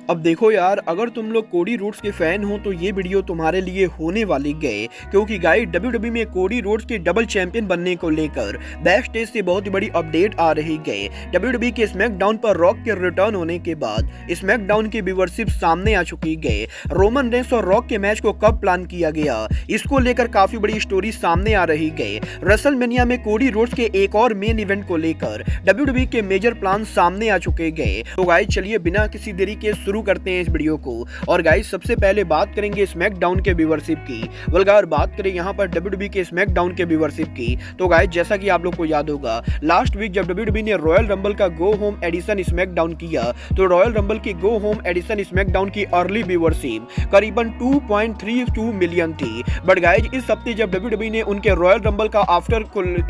अब देखो यार, अगर तुम लोग कोडी रोड्स के फैन हो तो ये वीडियो तुम्हारे लिए होने वाली गए, क्योंकि गाइस डब्ल्यूडब्ल्यूई में कोडी रोड्स के डबल चैंपियन बनने को लेकर बैक स्टेज से बहुत ही बड़ी अपडेट आ रही गए। डब्ल्यूडब्ल्यूई के स्मैकडाउन पर रॉक के रिटर्न होने के बाद स्मैकडाउन की व्यूअरशिप सामने आ चुकी गए। रोमन रेंस और रॉक के मैच को कब प्लान किया गया, इसको लेकर काफी बड़ी स्टोरी सामने आ रही गए। रेसलमेनिया में कोडी रोड्स के एक और मेन इवेंट को लेकर डब्ल्यूडब्ल्यूई के मेजर प्लान सामने आ चुके गए। तो गाइस चलिए बिना किसी देरी के शुरू करते हैं इस वीडियो को। और गाइस सबसे पहले बात करेंगे स्मैकडाउन के व्यूअरशिप की। अगर बात करें यहाँ पर डब्ल्यूडब्ल्यूई के स्मैकडाउन के व्यूअरशिप की, तो गाइस जैसा कि आप लोग को याद होगा, लास्ट वीक जब डब्ल्यूडब्ल्यूई ने रॉयल रंबल का गो होम एडिशन स्मैकडाउन किया, तो रॉयल रंबल की गो होम एडिशन स्मैकडाउन की अर्ली व्यूअरशिप करीबन 2.32 मिलियन थी। बट गाइस इस हफ्ते जब डब्ल्यूडब्ल्यूई ने उनके रॉयल रंबल का आफ्टर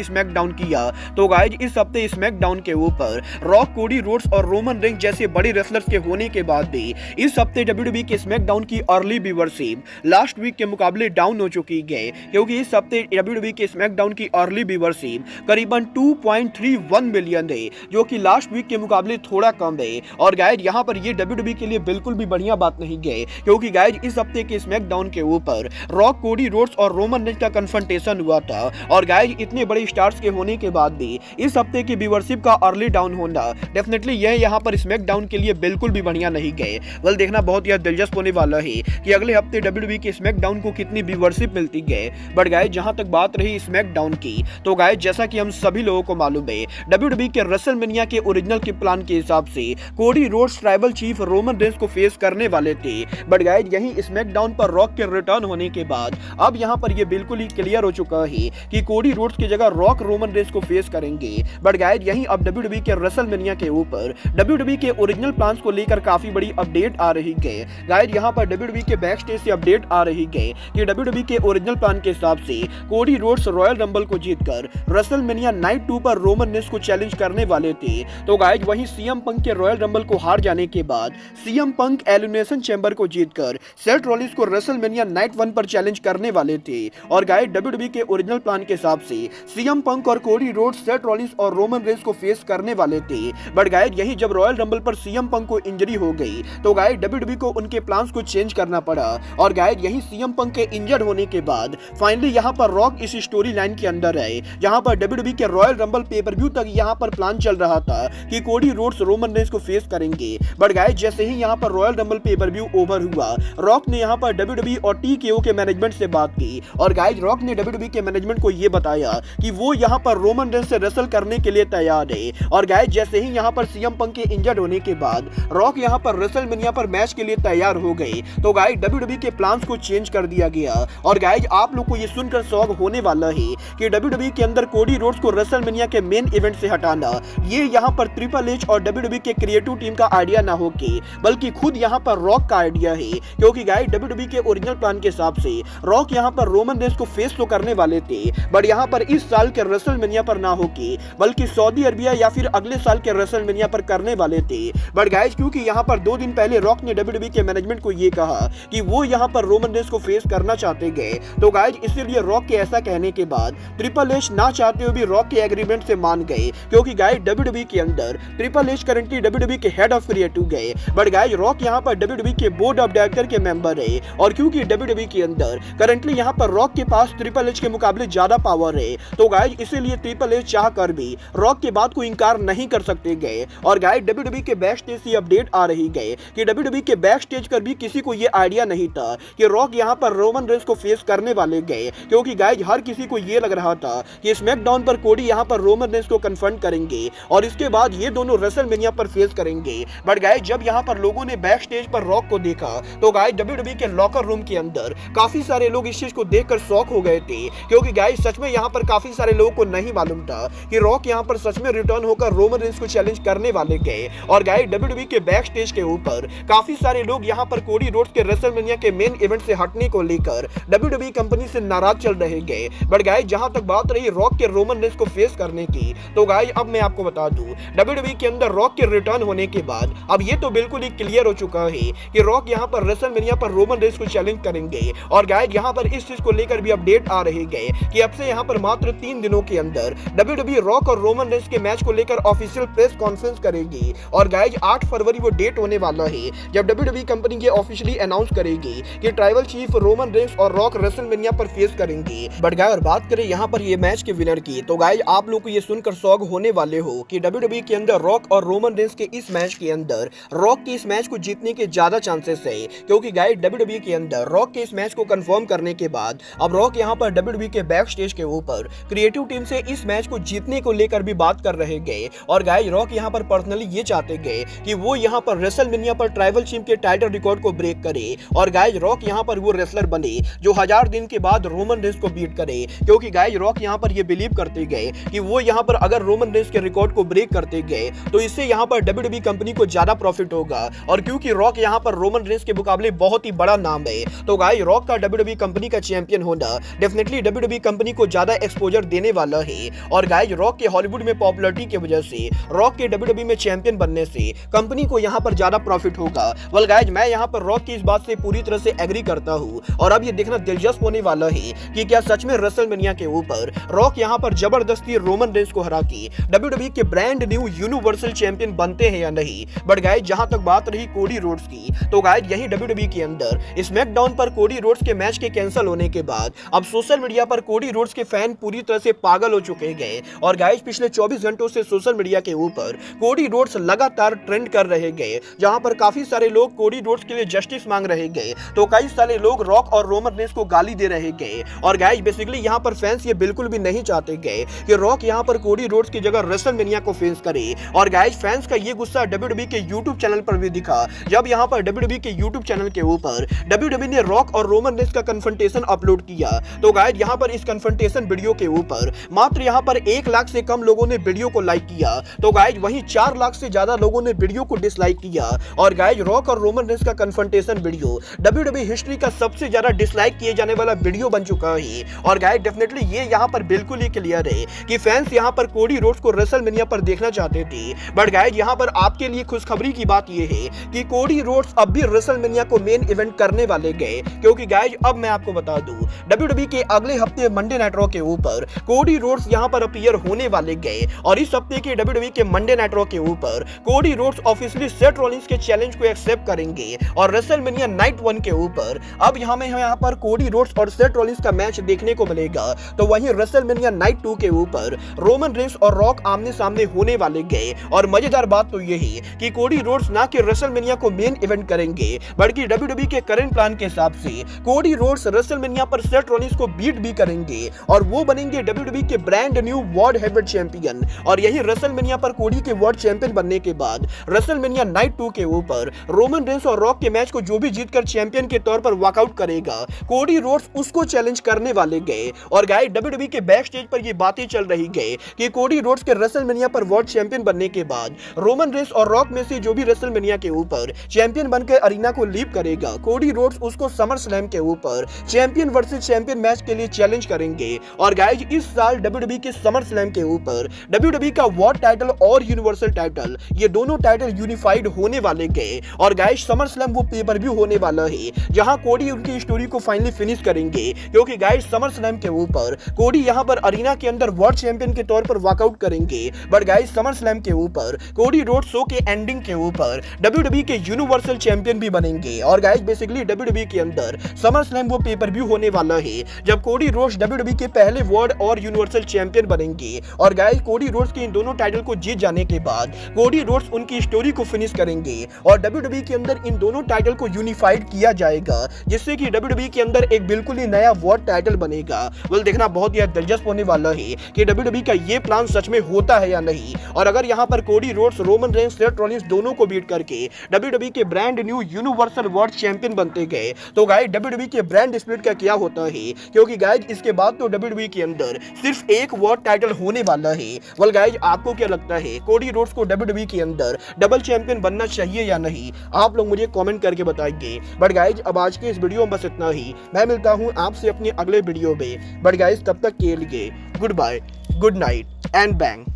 स्मैकडाउन किया, तो गाइस इस हफ्ते स्मैकडाउन के ऊपर रॉक, कोडी रोड्स और रोमन रेंस जैसे बड़े रेसलर्स के होने के बाद भी इस हफ्ते डब्ल्यूडब्ल्यूई के स्मैकडाउन की अर्ली व्यूअरशिप लास्ट वीक के मुकाबले डाउन हो चुकी है, क्योंकि इस हफ्ते डब्ल्यूडब्ल्यूई के स्मैकडाउन की अर्ली व्यूअरशिप करीबन 2.31 मिलियन है, जो कि लास्ट वीक के मुकाबले थोड़ा कम है। और गाइस यहां पर ये डब्ल्यूडब्ल्यूई के लिए बिल्कुल भी बढ़िया बात नहीं है, क्योंकि गाइस इस हफ्ते के स्मैकडाउन के ऊपर रॉक, कोडी रोड्स और रोमन रेंस का कन्फ्रंटेशन हुआ था। और गाइस इतने बड़े स्टार्स के होने के बाद भी इस हफ्ते की व्यूअरशिप का अर्ली डाउन होना डेफिनेटली यह यहां पर स्मैकडाउन के लिए बिल्कुल भी बढ़िया नहीं गए। वेल देखना बहुत ही दिलचस्प होने वाला है कि अगले हफ्ते डब्ल्यूडब्ल्यूई के स्मैकडाउन को कितनी व्यूअरशिप मिलती है। बट गाइस जहां तक बात रही स्मैकडाउन की, तो गाइस जैसा कि हम सभी लोगों को मालूम है, डब्ल्यूडब्ल्यूई के रेसलमेनिया के ओरिजिनल के प्लान के हिसाब से Cody Rhodes tribal chief Roman Reigns को फेस करने वाले थे। बट गाइस यही स्मैकडाउन पर रॉक के रिटर्न होने के बाद अब यहां पर यह बिल्कुल ही क्लियर हो चुका है कि कोडी रोड्स की जगह रॉक रोमन रेंस को फेस करेंगे। बट गाइस यही अब डब्ल्यूडब्ल्यूई के रेसलमेनिया के ऊपर डब्ल्यूडब्ल्यूई के ओरिजिनल प्लान्स को लेकर काफी बड़ी अपडेट आ रही है। गाइस यहां पर डब्ल्यूडब्ल्यूई के बैक स्टेज से अपडेट आ रही है कि डब्ल्यूडब्ल्यूई के ओरिजिनल प्लान के हिसाब से कोडी रोड्स रॉयल रंबल को जीतकर रेसलमेनिया नाइट 2 पर रोमन रेंस को चैलेंज करने वाले थे। तो गाइस वहीं सीएम पंक के रॉयल रंबल को हार जाने के बाद सीएम पंक एलिमिनेशन चैंबर को जीतकर सेथ रॉलिंस को रेसलमेनिया नाइट 1 पर चैलेंज करने वाले थे। और गाइस डब्ल्यूडब्ल्यूई के ओरिजिनल प्लान के हिसाब से सीएम पंक और कोडी रोड्स सेथ रॉलिंस और रोमन रेंस को फेस करने वाले थे। बट गाइस यही जब रॉयल रंबल पर सीएम पंक को इंजरी हो गई, तो गाइस डब्ल्यूडब्ल्यूई को उनके प्लान्स को चेंज करना पड़ा। और गाइस यही सीएम पंक के इंजर्ड होने के बाद फाइनली यहां पर रॉक इस स्टोरी लाइन के अंदर है, जहां पर डब्ल्यूडब्ल्यूई के रॉयल रंबल पेपर व्यू तक यहां पर प्लान चल रहा था कि कोडी रोड्स रोमन रेंस को फेस करेंगे। बट गाइस जैसे ही यहां पर royal rumble pay per view over हुआ, रॉक ने यहां पर डब्ल्यूडब्ल्यूई और टीकेओ के मैनेजमेंट से बात की। और गाइस रॉक ने डब्ल्यूडब्ल्यूई के मैनेजमेंट को यह बताया कि वो यहां पर रोमन रेंस से रेसल करने के लिए तैयार है। और गाइस जैसे ही यहां पर सीएम पंक के इंजर्ड होने के बाद रॉक यहां पर रेसलमेनिया पर मैच के लिए तैयार हो गए, तो गाइस डब्ल्यूडब्ल्यूई के प्लान्स को चेंज कर दिया गया। और गाइस आप लोग को ये सुनकर शौक होने वाला है कि डब्ल्यूडब्ल्यूई के अंदर कोडी रोड्स को रेसलमेनिया के मेन इवेंट से हटाना ये यहां पर ट्रिपल एच और डब्ल्यूडब्ल्यूई के क्रिएटिव टीम का आइडिया ना हो के बल्कि खुद यहां पर रॉक का आइडिया है, क्योंकि गाइस डब्ल्यूडब्ल्यूई के ओरिजिनल प्लान के हिसाब से रॉक यहां पर रोमन रेंस को फेस तो करने वाले थे, बट यहां पर इस साल के रेसलमेनिया पर ना हो के बल्कि सऊदी अरबिया या फिर अगले साल के रेसलमेनिया पर करने वाले थे। बट गाइस क्योंकि यहां पर 2 दिन पहले रॉक ने डब्ल्यूडब्ल्यूई के मैनेजमेंट को ये कहा कि वो यहां पर रोमन रेंस को फेस करना चाहते गए, तो गाइस इसीलिए रॉक के ऐसा कहने के बाद ट्रिपल एच ना चाहते हुए भी रॉक के एग्रीमेंट से मान गए, क्योंकि गाइस डब्ल्यूडब्ल्यूई के अंदर ट्रिपल एच करंटली डब्ल्यूडब्ल्यूई के हेड ऑफ क्रिएटिव गए। बट गाइस रॉक यहां पर डब्ल्यूडब्ल्यूई के बोर्ड ऑफ डायरेक्टर के मेंबर है, और क्योंकि डब्ल्यूडब्ल्यूई के अंदर करंटली यहां पर रॉक के पास ट्रिपल एच के मुकाबले ज्यादा पावर है, तो गाइस इसीलिए ट्रिपल एच चाह कर भी रॉक के बात को इनकार नहीं कर सकते गए। और गाइस डब्ल्यूडब्ल्यूई के बैक स्टेज से अपडेट आ रही गए कि डब्ल्यूडब्ल्यूई के बैक स्टेज पर भी किसी को ये आइडिया नहीं था कि रॉक यहां पर रोमन रेंस को फेस करने वाले गए, क्योंकि गाइस हर किसी को ये लग रहा था कि स्मैकडाउन पर कोडी यहां पर रोमन रेंस को कन्फ्रंट करेंगे और इसके बाद ये दोनों रेसलमेनिया पर फेस करेंगे। बट गाइस जब यहां पर लोगों ने बैक स्टेज पर रॉक को देखा, तो गाइस डब्ल्यूडब्ल्यूई के लॉकर रूम के अंदर काफी सारे लोग इस चीज को देखकर शॉक हो गए थे, क्योंकि गाइस सच में यहां पर काफी सारे लोगों को नहीं मालूम था कि रॉक यहां पर सच में रिटर्न होकर रोमन रेंस को चैलेंज करने वाले गए। और गाइस डब्ल्यूडब्ल्यूई के बैक स्टेज के ऊपर काफी सारे लोग यहां पर कोडी रोड्स के रेसलमेनिया के मेन इवेंट से हटने को लेकर डब्ल्यूडब्ल्यूई कंपनी से नाराज चल रहे गए। बट गाइस जहां तक बात रही रॉक के रोमन रेंस को फेस करने की, तो गाइस अब मैं आपको बता दूं डब्ल्यूडब्ल्यूई के अंदर रॉक के रिटर्न होने के बाद अब ये तो बिल्कुल ही क्लियर हो चुका है कि रॉक यहां पर रेसलमेनिया पर रोमन रेंस को चैलेंज करेंगे। और गाइस यहां पर इस चीज को लेकर भी अपडेट आ रहे गए कि अब से यहां पर मात्र 3 दिनों के अंदर डब्ल्यूडब्ल्यूई रॉक और रोमन रेंस के मैच को लेकर ऑफिशियल प्रेस कॉन्फ्रेंस करेगी। और गाइस 8 फरवरी वो डेट होने वाला है जब WWE कंपनी ये ऑफिशियली अनाउंस करेगी कि ट्राइबल चीफ रोमन रेंस और रॉक रेसलमेनिया पर फेस करेंगे। बट गाइस, और बात करें यहाँ पर ये मैच के विनर की, तो गाइस आप लोग को ये सुनकर शॉक होने वाले हो कि WWE के अंदर रॉक और रोमन रेंस के इस मैच के अंदर रॉक के इस मैच को जीतने के ज्यादा चांसेस है, क्योंकि गाइस WWE के अंदर रॉक के इस मैच को कंफर्म करने के बाद अब रॉक यहाँ पर WWE के बैक स्टेज के ऊपर क्रिएटिव टीम से इस मैच को जीतने को लेकर भी बात कर रहे गए। और गाइस, रॉक यहाँ पर पर्सनली ये चाहते गए कि वो यहाँ पर रेसलमेनिया पर ट्राइबल चीफ के टाइटल रिकॉर्ड को ब्रेक करे और गाइस रॉक यहाँ पर वो रेसलर बने जो 1000 दिन के बाद रोमन रेंस को बीट करे, क्योंकि गाइस रॉक यहाँ पर ये बिलीव करते गए कि वो यहाँ पर अगर रोमन रेंस के रिकॉर्ड को ब्रेक करते गए तो इससे यहाँ पर WWE कंपनी को ज्यादा प्रॉफिट होगा। और क्योंकि रॉक यहाँ पर रोमन रेंस के मुकाबले बहुत ही बड़ा नाम है, तो गाइस रॉक का WWE कंपनी का चैंपियन होना डेफिनेटली WWE कंपनी को ज्यादा एक्सपोजर देने वाला है। और गाइस रॉक के हॉलीवुड में पॉपुलैरिटी की वजह से, रॉक के WWE में चैंपियन बनने से कंपनी को यहाँ पर ज्यादा प्रॉफिट होगा। वेल गाइस, मैं यहाँ पर रॉक की इस बात से पूरी तरह से एग्री करता हूँ और अब ये देखना दिलचस्प होने वाला है कि क्या सच में रेसलमेनिया के ऊपर रॉक यहाँ पर जबरदस्ती रोमन रेंस को हरा के WWE के ब्रांड न्यू यूनिवर्सल चैंपियन बनते हैं या नहीं। बट गाइस, जहां तक बात रही कोडी रोड्स की, तो गाइस यही WWE के अंदर स्मैकडाउन पर कोडी रोड्स के मैच के कैंसिल होने के बाद अब सोशल मीडिया पर कोडी रोड्स के फैन पूरी तरह से पागल हो चुके गए। और गाइस, पिछले 24 घंटों से सोशल मीडिया के ऊपर कोडी रोड्स लगातार ट्रेंड कर रहे गए, जहां पर काफी सारे लोग कोडी रोड्स के लिए जस्टिस मांग रहे गए, तो कई सारे लोग रॉक और रोमन रेंस को गाली दे रहे गए। और गाइस, बेसिकली यहां पर फैंस ये बिल्कुल भी नहीं चाहते गए कि रॉक यहां पर कोडी रोड्स की जगह रेसलमेनिया को फेस करे। और गाइस, फैंस का ये गुस्सा WWE के YouTube चैनल पर भी दिखा, जब यहां पर WWE के YouTube चैनल के ऊपर WWE ने रॉक और रोमन रेंस का कन्फ्रंटेशन अपलोड किया। तो गाइस, यहां पर इस कन्फ्रंटेशन वीडियो के ऊपर मात्र यहां पर 1 लाख से कम लोगों ने वीडियो को लाइक किया, तो गाइस वहीं 4 लाख से ज्यादा लोगों ने वीडियो को डिसलाइक किया। और गाइस, रॉक और रोमन रेंस का कन्फ्रंटेशन वीडियो WWE हिस्ट्री का सबसे ज्यादा डिसलाइक किए जाने वाला वीडियो बन चुका है। और गाइस, डेफिनेटली ये यहां पर बिल्कुल ही क्लियर है कि फैंस यहां पर कोडी रोड्स को रेसलमेनिया पर देखना चाहते थे। बट गाइस, यहां पर आपके लिए खुशखबरी की बात यह है कि कोडी रोड्स अब भी रेसलमेनिया को मेन इवेंट करने वाले गए, क्योंकि गाइस अब मैं आपको बता दूं WWE के अगले हफ्ते मंडे नाइट रॉ के ऊपर कोडी रोड्स यहां पर अपीयर होने वाले गए। और इस हफ्ते के WWE के मंडे नाइट रॉ के ऊपर Cody Rhodes officially Seth Rollins के चैलेंज को एक्सेप्ट करेंगे और रेसलमेनिया नाइट 1 के ऊपर अब हमें यहां पर कोडी रोड्स और सेथ रॉलिंस का मैच देखने को मिलेगा। तो वहीं रेसलमेनिया नाइट 2 के ऊपर रोमन रेंस और रॉक आमने सामने होने वाले गए। और मजेदार बात तो यही कि कोडी रोड्स ना कि रेसलमेनिया को मेन इवेंट करेंगे, बल्कि WWE के करंट प्लान के हिसाब से कोडी रोड्स रेसलमेनिया पर सेथ रॉलिंस को बीट भी करेंगे और वो बनेंगे WWE के brand new world heavyweight champion. और यही रेसलमेनिया पर कोडी के वर्ल्ड चैंपियन बनने के बाद रेसलमेनिया नाइट 2 के ऊपर रोमन रेंस और रॉक के मैच को जो भी जीतकर चैंपियन के तौर पर वॉकआउट करेगा, कोडी रोड्स उसको चैलेंज करने वाले गए। और गाइस, WWE के बैक स्टेज पर ये बातें चल रही गई कि कोडी रोड्स के रेसलमेनिया पर वर्ल्ड चैंपियन बनने के बाद रोमन रेंस और रॉक में से जो भी रेसलमेनिया के ऊपर चैंपियन बनकर अरीना को लीव करेगा, कोडी रोड्स उसको समर स्लैम के ऊपर चैंपियन वर्सेस चैंपियन मैच के लिए चैलेंज करेंगे। और गाइस, इस साल WWE के समर स्लैम के ऊपर WWE का वर्ल्ड टाइटल और यूनिवर्सल टाइटल, ये दोनों टाइटल यूनिफाइड होने वाले गए। और गाइस, समर स्लैम वो पेपर व्यू होने वाला है जहां कोडी उनकी स्टोरी को फाइनली फिनिश करेंगे, क्योंकि गाइस समर स्लैम के ऊपर कोडी यहां पर अरीना के अंदर वर्ल्ड चैंपियन के तौर पर वॉकआउट करेंगे। बट गाइस, समर स्लैम के ऊपर कोडी रोड्स शो के एंडिंग के ऊपर WWE के यूनिवर्सल चैंपियन भी बनेंगे। और गाइस, बेसिकली WWE के अंदर समर स्लैम वो पेपर व्यू होने वाला है जब कोडी रोड्स WWE के पहले वर्ल्ड और यूनिवर्सल चैंपियन बनेंगे। और गाइस, कोडी रोड्स के इन दोनों टाइटल को जीत जाने के बाद कोडी रोड्स उनकी स्टोरी को फिनिश करेंगे और WWE के अंदर इन दोनों टाइटल को यूनिफाइड किया जाएगा, जिससे कि WWE के अंदर एक बिल्कुल ही नया वर्ल्ड टाइटल बनेगा। वेल, देखना बहुत ही दिलचस्प होने वाला है कि WWE का ये प्लान सच में होता है या नहीं। और अगर यहाँ पर Cody Rhodes, Roman Reigns, Seth Rollins दोनों को बीट करके WWE के brand new universal world champion बनते गए, तो गाइस WWE के ब्रांड स्प्लिट का क्या होता है, क्योंकि गाइस इसके बाद तो WWE के अंदर सिर्फ एक वर्ल्ड टाइटल होने वाला है। वेल गाइस, आपको क्या लगता है, कोडी रोड्स को WWE के अंदर डबल चैंपियन बनना चाहिए या नहीं? आप लोग मुझे कमेंट करके बताइए। बट गाइस, अब आज के इस वीडियो में बस इतना ही। मैं मिलता हूं आपसे अपने अगले वीडियो में। बट गाइस, तब तक के लिए goodbye, good night and bang.